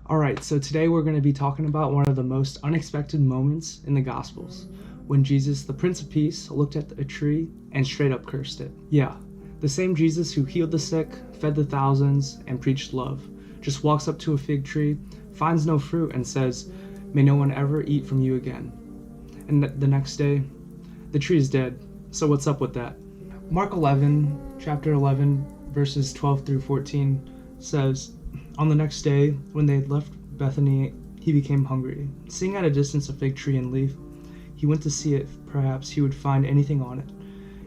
Alright, so today we're going to be talking about one of the most unexpected moments in the Gospels, when Jesus, the Prince of Peace, looked at a tree and straight up cursed it. Yeah, the same Jesus who healed the sick, fed the thousands, and preached love, just walks up to a fig tree, finds no fruit, and says, "May no one ever eat from you again." And the next day, the tree is dead. So what's up with that? Mark 11, chapter 11, verses 12 through 14 says, "On the next day, when they had left Bethany, he became hungry. Seeing at a distance a fig tree and leaf, he went to see if perhaps he would find anything on it.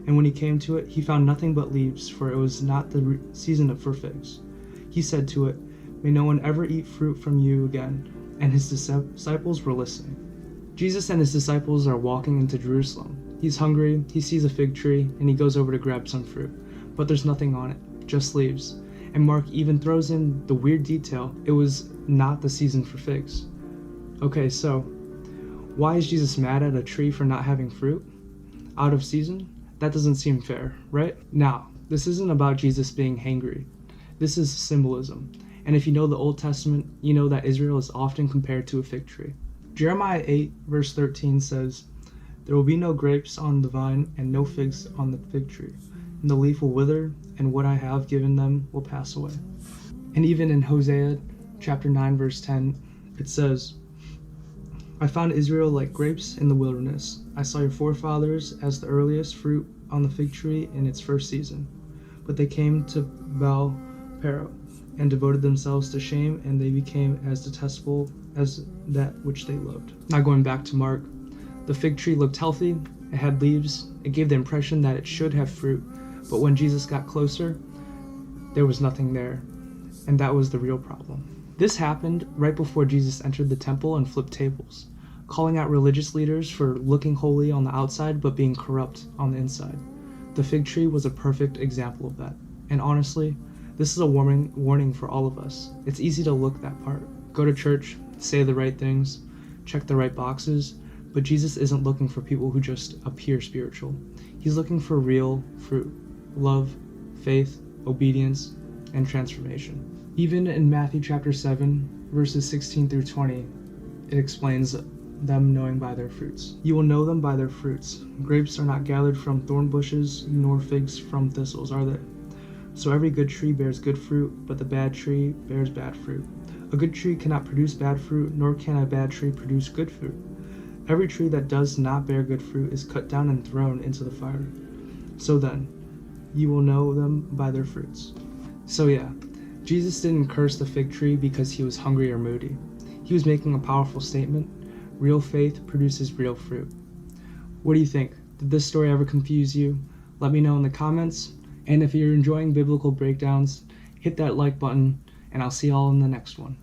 And when he came to it, he found nothing but leaves, for it was not the season for figs. He said to it, 'May no one ever eat fruit from you again.' And his disciples were listening." Jesus and his disciples are walking into Jerusalem. He's hungry, he sees a fig tree, and he goes over to grab some fruit. But there's nothing on it, just leaves. And Mark even throws in the weird detail, it was not the season for figs. Okay, so why is Jesus mad at a tree for not having fruit? Out of season? That doesn't seem fair, right? Now, this isn't about Jesus being hangry. This is symbolism. And if you know the Old Testament, you know that Israel is often compared to a fig tree. Jeremiah 8, verse 13 says, "There will be no grapes on the vine and no figs on the fig tree. And the leaf will wither, and what I have given them will pass away." And even in Hosea chapter 9, verse 10, it says, "I found Israel like grapes in the wilderness. I saw your forefathers as the earliest fruit on the fig tree in its first season. But they came to Baal-peor and devoted themselves to shame, and they became as detestable as that which they loved." Now going back to Mark, the fig tree looked healthy, it had leaves, it gave the impression that it should have fruit, but when Jesus got closer, there was nothing there, and that was the real problem. This happened right before Jesus entered the temple and flipped tables, calling out religious leaders for looking holy on the outside but being corrupt on the inside. The fig tree was a perfect example of that, and honestly, this is a warning for all of us. It's easy to look that part. Go to church, say the right things, check the right boxes, but Jesus isn't looking for people who just appear spiritual. He's looking for real fruit, love, faith, obedience, and transformation. Even in Matthew chapter 7, verses 16 through 20, it explains them knowing by their fruits. "You will know them by their fruits. Grapes are not gathered from thorn bushes, nor figs from thistles, are they? So every good tree bears good fruit, but the bad tree bears bad fruit. A good tree cannot produce bad fruit, nor can a bad tree produce good fruit. Every tree that does not bear good fruit is cut down and thrown into the fire. So then, you will know them by their fruits." So yeah, Jesus didn't curse the fig tree because he was hungry or moody. He was making a powerful statement. Real faith produces real fruit. What do you think? Did this story ever confuse you? Let me know in the comments. And if you're enjoying biblical breakdowns, hit that like button, and I'll see y'all in the next one.